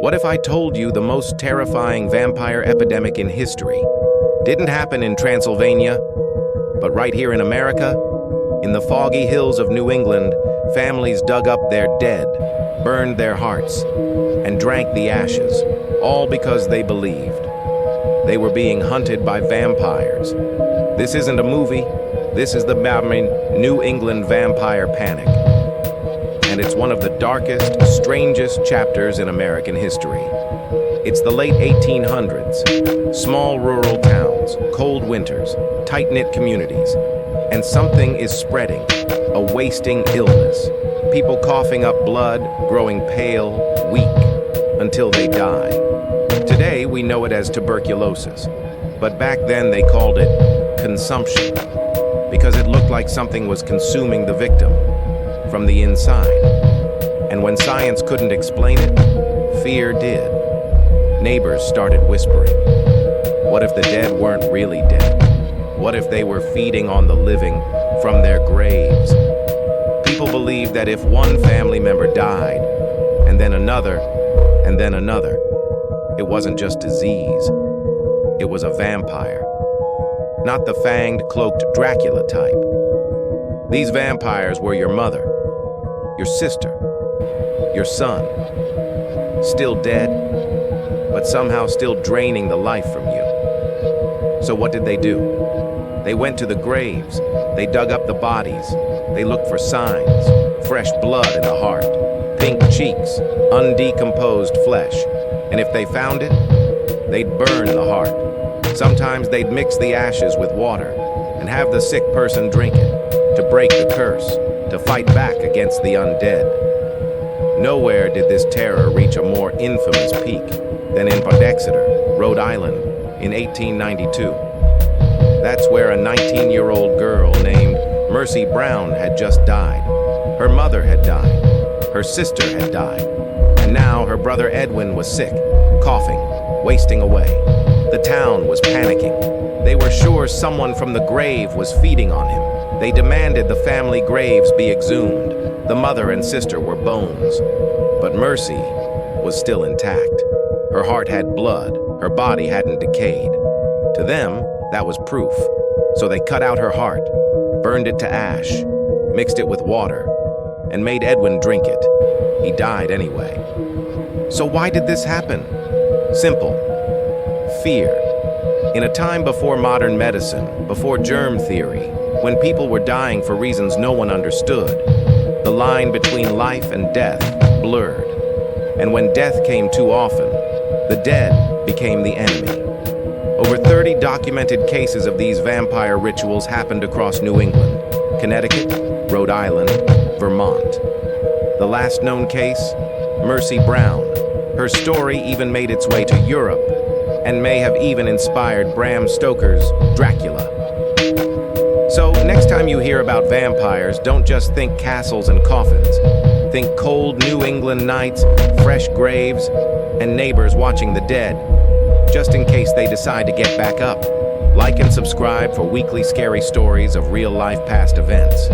What if I told you the most terrifying vampire epidemic in history didn't happen in Transylvania, but right here in America? In the foggy hills of New England, families dug up their dead, burned their hearts, and drank the ashes, all because they believed they were being hunted by vampires. This isn't a movie. This is the New England vampire panic. And it's one of the darkest, strangest chapters in American history. It's the late 1800s, small rural towns, cold winters, tight-knit communities, and something is spreading, a wasting illness. People coughing up blood, growing pale, weak, until they die. Today, we know it as tuberculosis, but back then they called it consumption, because it looked like something was consuming the victim from the inside. And when science couldn't explain it, fear did. Neighbors started whispering. What if the dead weren't really dead? What if they were feeding on the living from their graves? People believed that if one family member died, and then another, and then another, it wasn't just disease. It was a vampire. Not the fanged, cloaked Dracula type. These vampires were your mother, your sister, your son, still dead, but somehow still draining the life from you. So what did they do? They went to the graves, they dug up the bodies, they looked for signs, fresh blood in the heart, pink cheeks, undecomposed flesh, and if they found it, they'd burn the heart. Sometimes they'd mix the ashes with water and have the sick person drink it to break the curse, to fight back against the undead. Nowhere did this terror reach a more infamous peak than in Exeter, Rhode Island, in 1892. That's where a 19-year-old girl named Mercy Brown had just died. Her mother had died. Her sister had died. And now her brother Edwin was sick, coughing, wasting away. The town was panicking. They were sure someone from the grave was feeding on him. They demanded the family graves be exhumed. The mother and sister were bones. But Mercy was still intact. Her heart had blood. Her body hadn't decayed. To them, that was proof. So they cut out her heart, burned it to ash, mixed it with water, and made Edwin drink it. He died anyway. So why did this happen? Simple. Fear. In a time before modern medicine, before germ theory, when people were dying for reasons no one understood, the line between life and death blurred. And when death came too often, the dead became the enemy. Over 30 documented cases of these vampire rituals happened across New England, Connecticut, Rhode Island, Vermont. The last known case, Mercy Brown. Her story even made its way to Europe and may have even inspired Bram Stoker's Dracula. So next time you hear about vampires, don't just think castles and coffins. Think cold New England nights, fresh graves, and neighbors watching the dead, just in case they decide to get back up. Like and subscribe for weekly scary stories of real-life past events.